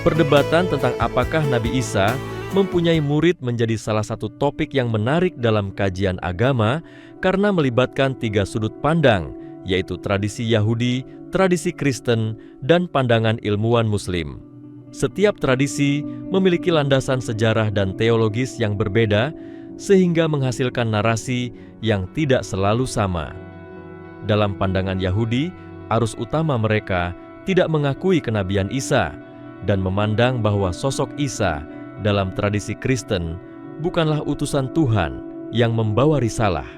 Perdebatan tentang apakah Nabi Isa mempunyai murid menjadi salah satu topik yang menarik dalam kajian agama karena melibatkan 3 sudut pandang, yaitu tradisi Yahudi, tradisi Kristen, dan pandangan ilmuwan Muslim. Setiap tradisi memiliki landasan sejarah dan teologis yang berbeda, sehingga menghasilkan narasi yang tidak selalu sama. Dalam pandangan Yahudi, arus utama mereka tidak mengakui kenabian Isa dan memandang bahwa sosok Isa dalam tradisi Kristen bukanlah utusan Tuhan yang membawa risalah.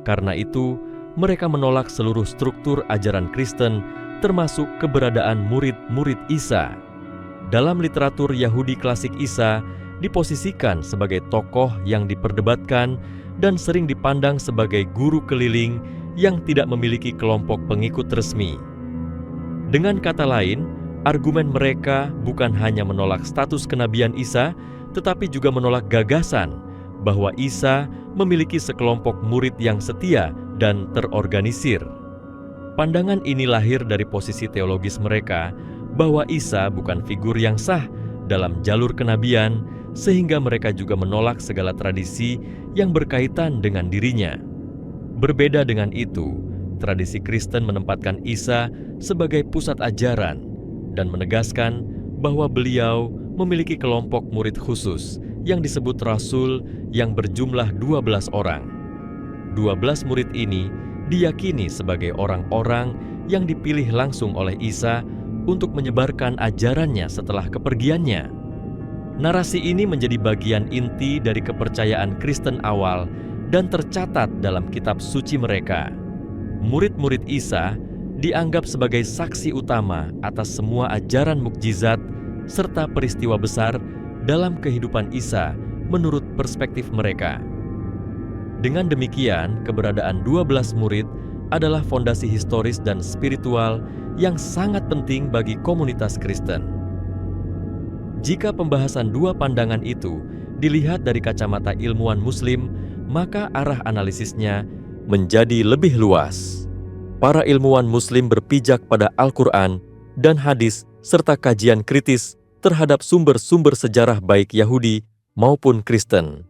Karena itu, mereka menolak seluruh struktur ajaran Kristen, termasuk keberadaan murid-murid Isa. Dalam literatur Yahudi klasik, Isa diposisikan sebagai tokoh yang diperdebatkan dan sering dipandang sebagai guru keliling yang tidak memiliki kelompok pengikut resmi. Dengan kata lain, argumen mereka bukan hanya menolak status kenabian Isa, tetapi juga menolak gagasan bahwa Isa memiliki sekelompok murid yang setia dan terorganisir. Pandangan ini lahir dari posisi teologis mereka bahwa Isa bukan figur yang sah dalam jalur kenabian, sehingga mereka juga menolak segala tradisi yang berkaitan dengan dirinya. Berbeda dengan itu, tradisi Kristen menempatkan Isa sebagai pusat ajaran dan menegaskan bahwa beliau memiliki kelompok murid khusus yang disebut rasul yang berjumlah 12 orang. 12 murid ini diyakini sebagai orang-orang yang dipilih langsung oleh Isa untuk menyebarkan ajarannya setelah kepergiannya. Narasi ini menjadi bagian inti dari kepercayaan Kristen awal dan tercatat dalam kitab suci mereka. Murid-murid Isa dianggap sebagai saksi utama atas semua ajaran mukjizat serta peristiwa besar dalam kehidupan Isa menurut perspektif mereka. Dengan demikian, keberadaan 12 murid adalah fondasi historis dan spiritual yang sangat penting bagi komunitas Kristen. Jika pembahasan 2 pandangan itu dilihat dari kacamata ilmuwan Muslim, maka arah analisisnya menjadi lebih luas. Para ilmuwan Muslim berpijak pada Al-Quran dan hadis serta kajian kritis terhadap sumber-sumber sejarah baik Yahudi maupun Kristen.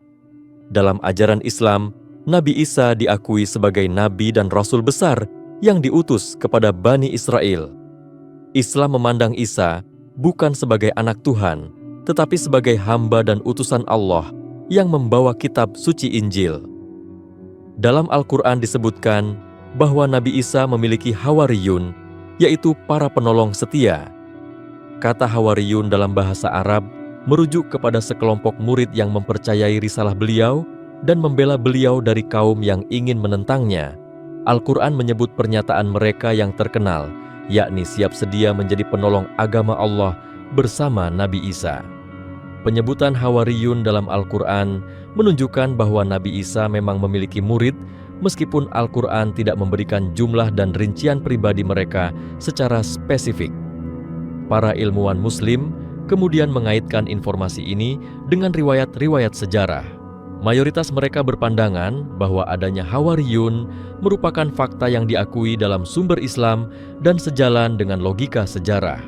Dalam ajaran Islam, Nabi Isa diakui sebagai nabi dan rasul besar yang diutus kepada Bani Israel. Islam memandang Isa bukan sebagai anak Tuhan, tetapi sebagai hamba dan utusan Allah yang membawa kitab suci Injil. Dalam Al-Quran disebutkan bahwa Nabi Isa memiliki hawariyun, yaitu para penolong setia. Kata hawariyun dalam bahasa Arab merujuk kepada sekelompok murid yang mempercayai risalah beliau dan membela beliau dari kaum yang ingin menentangnya. Al-Quran menyebut pernyataan mereka yang terkenal, yakni siap sedia menjadi penolong agama Allah bersama Nabi Isa. Penyebutan hawariyun dalam Al-Quran menunjukkan bahwa Nabi Isa memang memiliki murid, meskipun Al-Quran tidak memberikan jumlah dan rincian pribadi mereka secara spesifik. Para ilmuwan Muslim kemudian mengaitkan informasi ini dengan riwayat-riwayat sejarah. Mayoritas mereka berpandangan bahwa adanya hawariyun merupakan fakta yang diakui dalam sumber Islam dan sejalan dengan logika sejarah.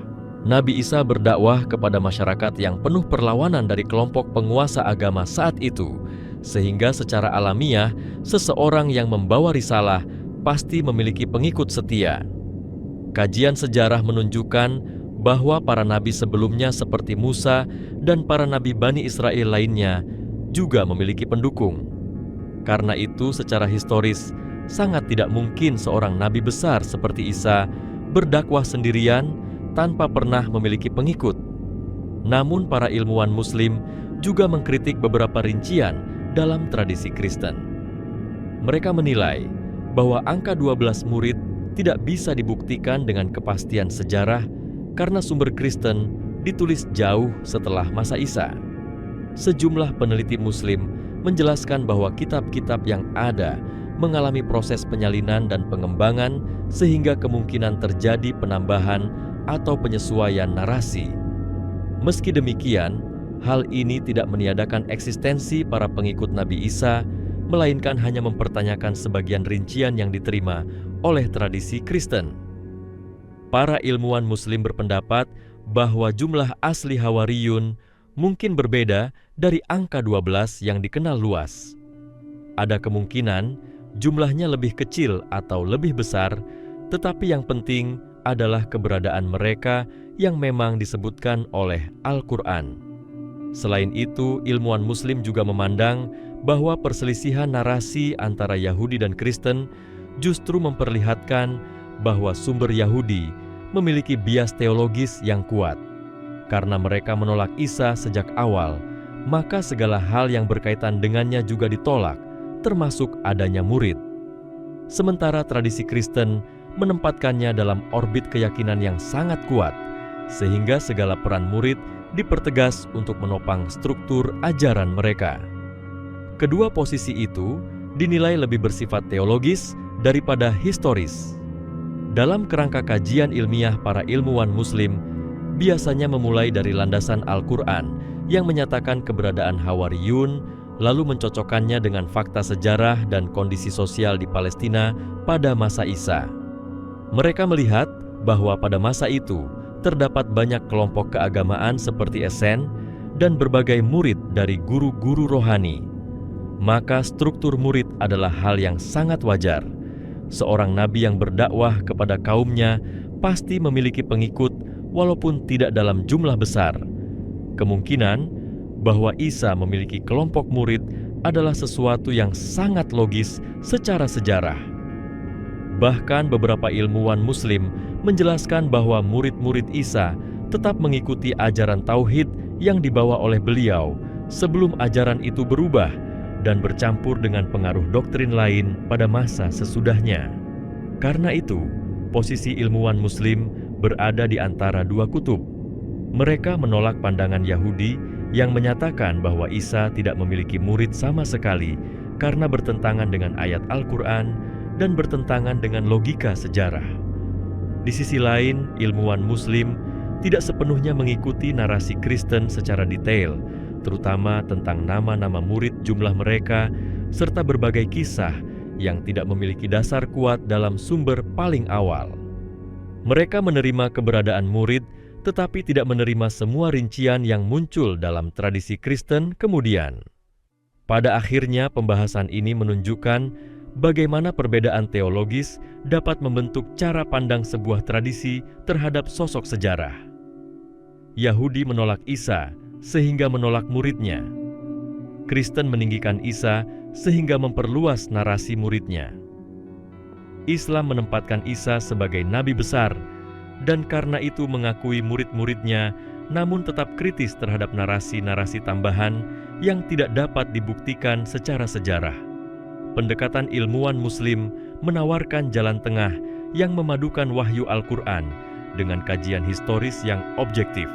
Nabi Isa berdakwah kepada masyarakat yang penuh perlawanan dari kelompok penguasa agama saat itu, sehingga secara alamiah seseorang yang membawa risalah pasti memiliki pengikut setia. Kajian sejarah menunjukkan bahwa para nabi sebelumnya seperti Musa dan para nabi Bani Israel lainnya juga memiliki pendukung. Karena itu, secara historis, sangat tidak mungkin seorang nabi besar seperti Isa berdakwah sendirian tanpa pernah memiliki pengikut. Namun para ilmuwan Muslim juga mengkritik beberapa rincian dalam tradisi Kristen. Mereka menilai bahwa angka 12 murid tidak bisa dibuktikan dengan kepastian sejarah karena sumber Kristen ditulis jauh setelah masa Isa. Sejumlah peneliti Muslim menjelaskan bahwa kitab-kitab yang ada mengalami proses penyalinan dan pengembangan sehingga kemungkinan terjadi penambahan atau penyesuaian narasi. Meski demikian, hal ini tidak meniadakan eksistensi para pengikut Nabi Isa, melainkan hanya mempertanyakan sebagian rincian yang diterima oleh tradisi Kristen. Para ilmuwan Muslim berpendapat bahwa jumlah asli Hawariyun mungkin berbeda dari angka 12 yang dikenal luas. Ada kemungkinan jumlahnya lebih kecil atau lebih besar, tetapi yang penting adalah keberadaan mereka yang memang disebutkan oleh Al-Quran. Selain itu, ilmuwan Muslim juga memandang bahwa perselisihan narasi antara Yahudi dan Kristen justru memperlihatkan bahwa sumber Yahudi memiliki bias teologis yang kuat. Karena mereka menolak Isa sejak awal, maka segala hal yang berkaitan dengannya juga ditolak, termasuk adanya murid. Sementara tradisi Kristen menempatkannya dalam orbit keyakinan yang sangat kuat, sehingga segala peran murid dipertegas untuk menopang struktur ajaran mereka. Kedua posisi itu dinilai lebih bersifat teologis daripada historis. Dalam kerangka kajian ilmiah, para ilmuwan Muslim biasanya memulai dari landasan Al-Quran yang menyatakan keberadaan Hawariyun, lalu mencocokkannya dengan fakta sejarah dan kondisi sosial di Palestina pada masa Isa. Mereka melihat bahwa pada masa itu terdapat banyak kelompok keagamaan seperti Esen dan berbagai murid dari guru-guru rohani. Maka struktur murid adalah hal yang sangat wajar. Seorang nabi yang berdakwah kepada kaumnya pasti memiliki pengikut walaupun tidak dalam jumlah besar. Kemungkinan bahwa Isa memiliki kelompok murid adalah sesuatu yang sangat logis secara sejarah. Bahkan beberapa ilmuwan Muslim menjelaskan bahwa murid-murid Isa tetap mengikuti ajaran tauhid yang dibawa oleh beliau sebelum ajaran itu berubah dan bercampur dengan pengaruh doktrin lain pada masa sesudahnya. Karena itu, posisi ilmuwan Muslim berada di antara dua kutub. Mereka menolak pandangan Yahudi yang menyatakan bahwa Isa tidak memiliki murid sama sekali karena bertentangan dengan ayat Al-Quran dan bertentangan dengan logika sejarah. Di sisi lain, ilmuwan Muslim tidak sepenuhnya mengikuti narasi Kristen secara detail, terutama tentang nama-nama murid, jumlah mereka, serta berbagai kisah yang tidak memiliki dasar kuat dalam sumber paling awal. Mereka menerima keberadaan murid, tetapi tidak menerima semua rincian yang muncul dalam tradisi Kristen kemudian. Pada akhirnya, pembahasan ini menunjukkan bagaimana perbedaan teologis dapat membentuk cara pandang sebuah tradisi terhadap sosok sejarah. Yahudi menolak Isa sehingga menolak muridnya. Kristen meninggikan Isa sehingga memperluas narasi muridnya. Islam menempatkan Isa sebagai nabi besar dan karena itu mengakui murid-muridnya, namun tetap kritis terhadap narasi-narasi tambahan yang tidak dapat dibuktikan secara sejarah. Pendekatan ilmuwan Muslim menawarkan jalan tengah yang memadukan wahyu Al-Quran dengan kajian historis yang objektif.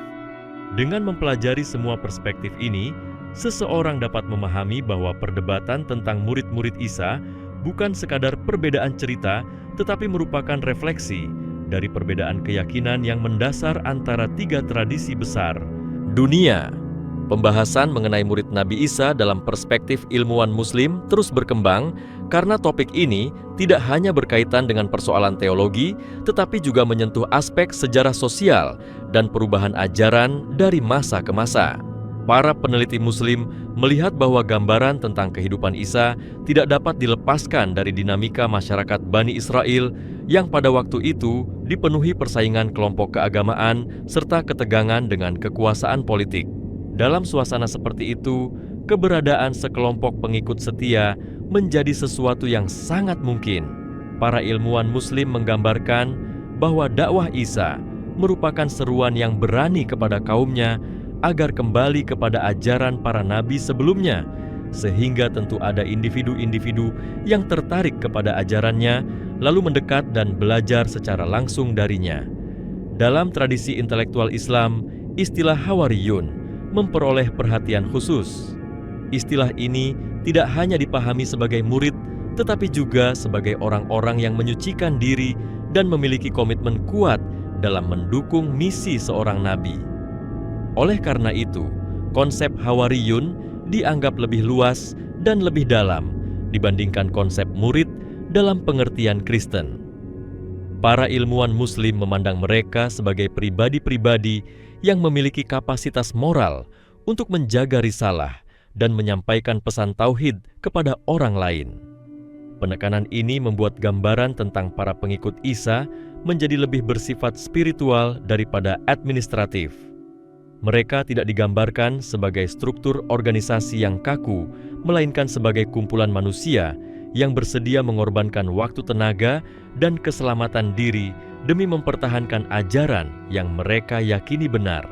Dengan mempelajari semua perspektif ini, seseorang dapat memahami bahwa perdebatan tentang murid-murid Isa bukan sekadar perbedaan cerita, tetapi merupakan refleksi dari perbedaan keyakinan yang mendasar antara tiga tradisi besar dunia. Pembahasan mengenai murid Nabi Isa dalam perspektif ilmuwan Muslim terus berkembang karena topik ini tidak hanya berkaitan dengan persoalan teologi, tetapi juga menyentuh aspek sejarah sosial dan perubahan ajaran dari masa ke masa. Para peneliti Muslim melihat bahwa gambaran tentang kehidupan Isa tidak dapat dilepaskan dari dinamika masyarakat Bani Israel yang pada waktu itu dipenuhi persaingan kelompok keagamaan serta ketegangan dengan kekuasaan politik. Dalam suasana seperti itu, keberadaan sekelompok pengikut setia menjadi sesuatu yang sangat mungkin. Para ilmuwan Muslim menggambarkan bahwa dakwah Isa merupakan seruan yang berani kepada kaumnya agar kembali kepada ajaran para nabi sebelumnya, sehingga tentu ada individu-individu yang tertarik kepada ajarannya, lalu mendekat dan belajar secara langsung darinya. Dalam tradisi intelektual Islam, istilah Hawariyun memperoleh perhatian khusus. Istilah ini tidak hanya dipahami sebagai murid, tetapi juga sebagai orang-orang yang menyucikan diri dan memiliki komitmen kuat dalam mendukung misi seorang nabi. Oleh karena itu, konsep Hawariyun dianggap lebih luas dan lebih dalam dibandingkan konsep murid dalam pengertian Kristen. Para ilmuwan Muslim memandang mereka sebagai pribadi-pribadi yang memiliki kapasitas moral untuk menjaga risalah dan menyampaikan pesan tauhid kepada orang lain. Penekanan ini membuat gambaran tentang para pengikut Isa menjadi lebih bersifat spiritual daripada administratif. Mereka tidak digambarkan sebagai struktur organisasi yang kaku, melainkan sebagai kumpulan manusia yang bersedia mengorbankan waktu, tenaga, dan keselamatan diri demi mempertahankan ajaran yang mereka yakini benar.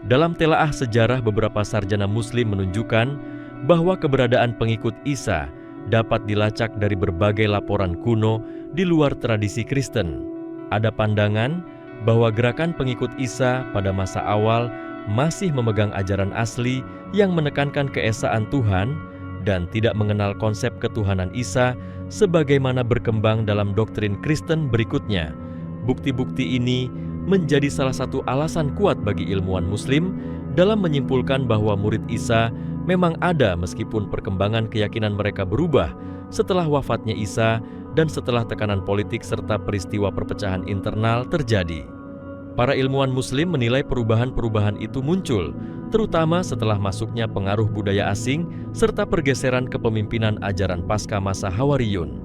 Dalam telaah sejarah, beberapa sarjana Muslim menunjukkan bahwa keberadaan pengikut Isa dapat dilacak dari berbagai laporan kuno di luar tradisi Kristen. Ada pandangan bahwa gerakan pengikut Isa pada masa awal masih memegang ajaran asli yang menekankan keesaan Tuhan dan tidak mengenal konsep ketuhanan Isa sebagaimana berkembang dalam doktrin Kristen berikutnya. Bukti-bukti ini menjadi salah satu alasan kuat bagi ilmuwan Muslim dalam menyimpulkan bahwa murid Isa memang ada meskipun perkembangan keyakinan mereka berubah setelah wafatnya Isa dan setelah tekanan politik serta peristiwa perpecahan internal terjadi. Para ilmuwan Muslim menilai perubahan-perubahan itu muncul, terutama setelah masuknya pengaruh budaya asing serta pergeseran kepemimpinan ajaran pasca masa Hawariyun.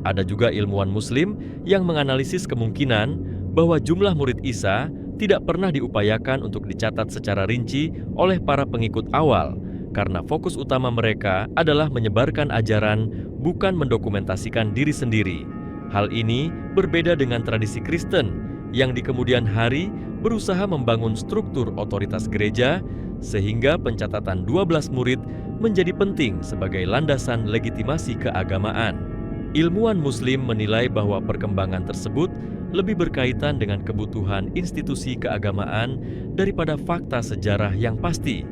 Ada juga ilmuwan Muslim yang menganalisis kemungkinan bahwa jumlah murid Isa tidak pernah diupayakan untuk dicatat secara rinci oleh para pengikut awal, karena fokus utama mereka adalah menyebarkan ajaran, bukan mendokumentasikan diri sendiri. Hal ini berbeda dengan tradisi Kristen yang di kemudian hari berusaha membangun struktur otoritas gereja, sehingga pencatatan 12 murid menjadi penting sebagai landasan legitimasi keagamaan. Ilmuwan Muslim menilai bahwa perkembangan tersebut lebih berkaitan dengan kebutuhan institusi keagamaan daripada fakta sejarah yang pasti.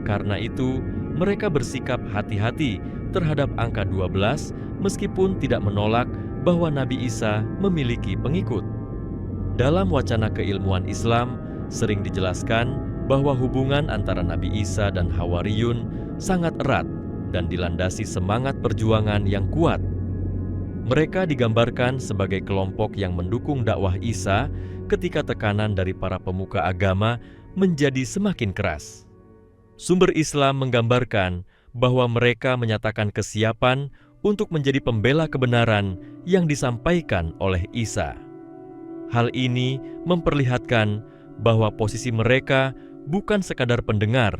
Karena itu, mereka bersikap hati-hati terhadap angka 12 meskipun tidak menolak bahwa Nabi Isa memiliki pengikut. Dalam wacana keilmuan Islam, sering dijelaskan bahwa hubungan antara Nabi Isa dan Hawariyun sangat erat dan dilandasi semangat perjuangan yang kuat. Mereka digambarkan sebagai kelompok yang mendukung dakwah Isa ketika tekanan dari para pemuka agama menjadi semakin keras. Sumber Islam menggambarkan bahwa mereka menyatakan kesiapan untuk menjadi pembela kebenaran yang disampaikan oleh Isa. Hal ini memperlihatkan bahwa posisi mereka bukan sekadar pendengar,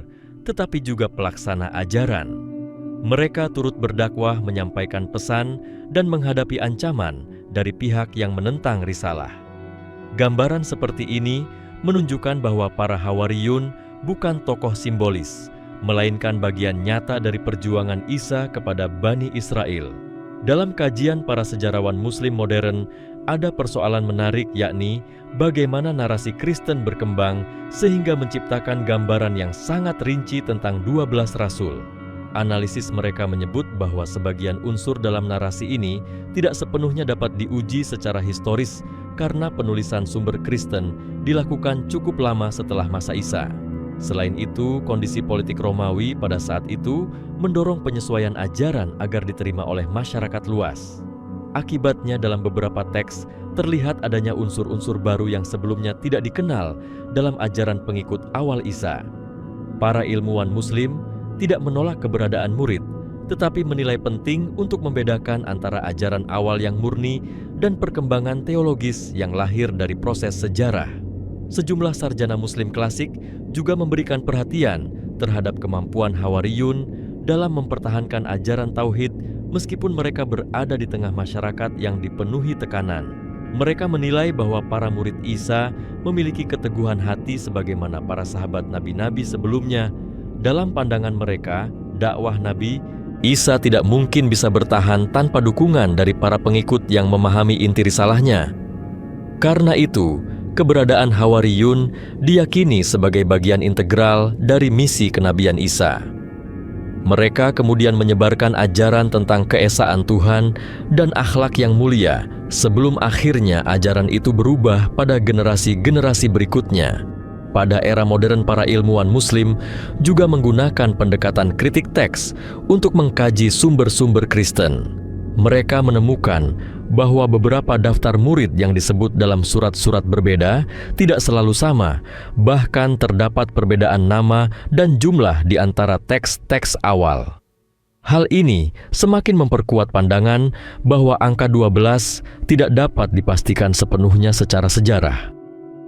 tetapi juga pelaksana ajaran. Mereka turut berdakwah, menyampaikan pesan, dan menghadapi ancaman dari pihak yang menentang risalah. Gambaran seperti ini menunjukkan bahwa para Hawariyun bukan tokoh simbolis, melainkan bagian nyata dari perjuangan Isa kepada Bani Israel. Dalam kajian para sejarawan Muslim modern, ada persoalan menarik, yakni bagaimana narasi Kristen berkembang sehingga menciptakan gambaran yang sangat rinci tentang 12 rasul. Analisis mereka menyebut bahwa sebagian unsur dalam narasi ini tidak sepenuhnya dapat diuji secara historis karena penulisan sumber Kristen dilakukan cukup lama setelah masa Isa. Selain itu, kondisi politik Romawi pada saat itu mendorong penyesuaian ajaran agar diterima oleh masyarakat luas. Akibatnya dalam beberapa teks terlihat adanya unsur-unsur baru yang sebelumnya tidak dikenal dalam ajaran pengikut awal Isa. Para ilmuwan Muslim tidak menolak keberadaan murid, tetapi menilai penting untuk membedakan antara ajaran awal yang murni dan perkembangan teologis yang lahir dari proses sejarah. Sejumlah sarjana Muslim klasik juga memberikan perhatian terhadap kemampuan Hawariyun dalam mempertahankan ajaran tauhid meskipun mereka berada di tengah masyarakat yang dipenuhi tekanan. Mereka menilai bahwa para murid Isa memiliki keteguhan hati sebagaimana para sahabat nabi-nabi sebelumnya. Dalam pandangan mereka, dakwah Nabi Isa tidak mungkin bisa bertahan tanpa dukungan dari para pengikut yang memahami inti risalahnya. Karena itu, keberadaan Hawariyun diyakini sebagai bagian integral dari misi kenabian Isa. Mereka kemudian menyebarkan ajaran tentang keesaan Tuhan dan akhlak yang mulia sebelum akhirnya ajaran itu berubah pada generasi-generasi berikutnya. Pada era modern, para ilmuwan Muslim juga menggunakan pendekatan kritik teks untuk mengkaji sumber-sumber Kristen. Mereka menemukan bahwa beberapa daftar murid yang disebut dalam surat-surat berbeda tidak selalu sama, bahkan terdapat perbedaan nama dan jumlah di antara teks-teks awal. Hal ini semakin memperkuat pandangan bahwa angka 12 tidak dapat dipastikan sepenuhnya secara sejarah.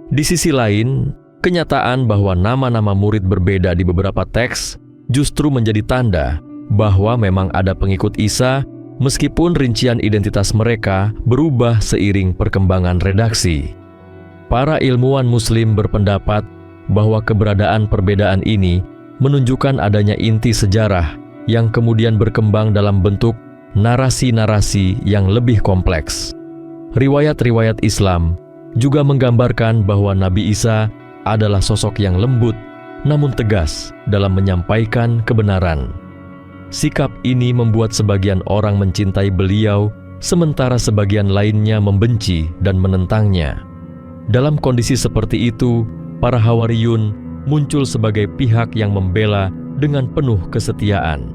Di sisi lain, kenyataan bahwa nama-nama murid berbeda di beberapa teks justru menjadi tanda bahwa memang ada pengikut Isa, meskipun rincian identitas mereka berubah seiring perkembangan redaksi. Para ilmuwan Muslim berpendapat bahwa keberadaan perbedaan ini menunjukkan adanya inti sejarah yang kemudian berkembang dalam bentuk narasi-narasi yang lebih kompleks. Riwayat-riwayat Islam juga menggambarkan bahwa Nabi Isa adalah sosok yang lembut namun tegas dalam menyampaikan kebenaran. Sikap ini membuat sebagian orang mencintai beliau, sementara sebagian lainnya membenci dan menentangnya. Dalam kondisi seperti itu, para Hawariyun muncul sebagai pihak yang membela dengan penuh kesetiaan.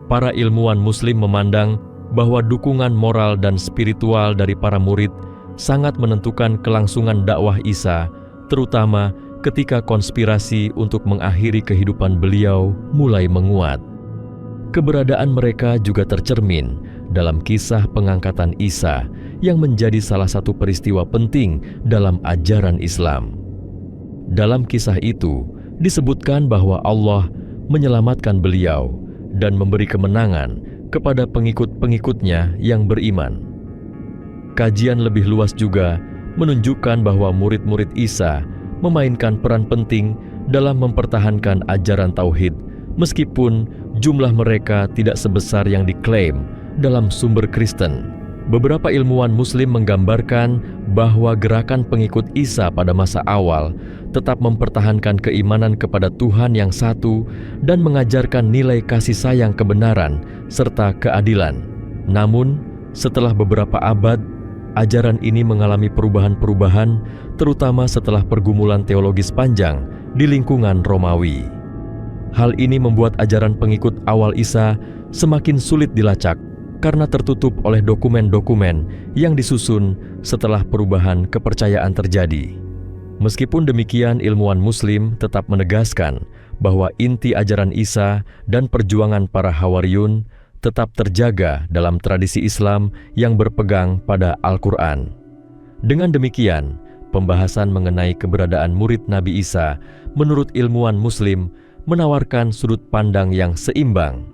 Para ilmuwan Muslim memandang bahwa dukungan moral dan spiritual dari para murid sangat menentukan kelangsungan dakwah Isa, terutama ketika konspirasi untuk mengakhiri kehidupan beliau mulai menguat. Keberadaan mereka juga tercermin dalam kisah pengangkatan Isa yang menjadi salah satu peristiwa penting dalam ajaran Islam. Dalam kisah itu disebutkan bahwa Allah menyelamatkan beliau dan memberi kemenangan kepada pengikut-pengikutnya yang beriman. Kajian lebih luas juga menunjukkan bahwa murid-murid Isa memainkan peran penting dalam mempertahankan ajaran tauhid, meskipun jumlah mereka tidak sebesar yang diklaim dalam sumber Kristen. Beberapa ilmuwan Muslim menggambarkan bahwa gerakan pengikut Isa pada masa awal tetap mempertahankan keimanan kepada Tuhan yang satu dan mengajarkan nilai kasih sayang kebenaran serta keadilan. Namun, setelah beberapa abad, ajaran ini mengalami perubahan-perubahan, terutama setelah pergumulan teologis panjang di lingkungan Romawi. Hal ini membuat ajaran pengikut awal Isa semakin sulit dilacak karena tertutup oleh dokumen-dokumen yang disusun setelah perubahan kepercayaan terjadi. Meskipun demikian, ilmuwan Muslim tetap menegaskan bahwa inti ajaran Isa dan perjuangan para Hawariyun tetap terjaga dalam tradisi Islam yang berpegang pada Al-Quran. Dengan demikian, pembahasan mengenai keberadaan murid Nabi Isa menurut ilmuwan Muslim menawarkan sudut pandang yang seimbang.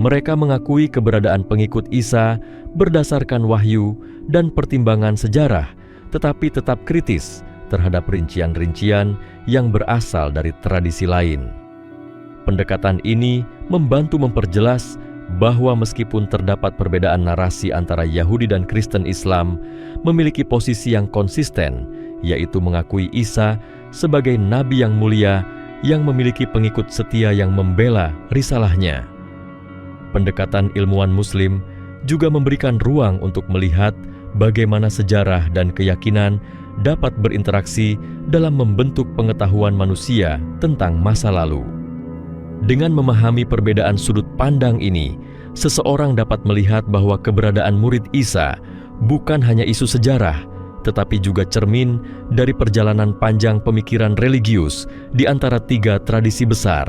Mereka mengakui keberadaan pengikut Isa berdasarkan wahyu dan pertimbangan sejarah, tetapi tetap kritis terhadap rincian-rincian yang berasal dari tradisi lain. Pendekatan ini membantu memperjelas bahwa meskipun terdapat perbedaan narasi antara Yahudi dan Kristen Islam, memiliki posisi yang konsisten, yaitu mengakui Isa sebagai nabi yang mulia yang memiliki pengikut setia yang membela risalahnya. Pendekatan ilmuwan Muslim juga memberikan ruang untuk melihat bagaimana sejarah dan keyakinan dapat berinteraksi dalam membentuk pengetahuan manusia tentang masa lalu. Dengan memahami perbedaan sudut pandang ini, seseorang dapat melihat bahwa keberadaan murid Isa bukan hanya isu sejarah, tetapi juga cermin dari perjalanan panjang pemikiran religius di antara tiga tradisi besar.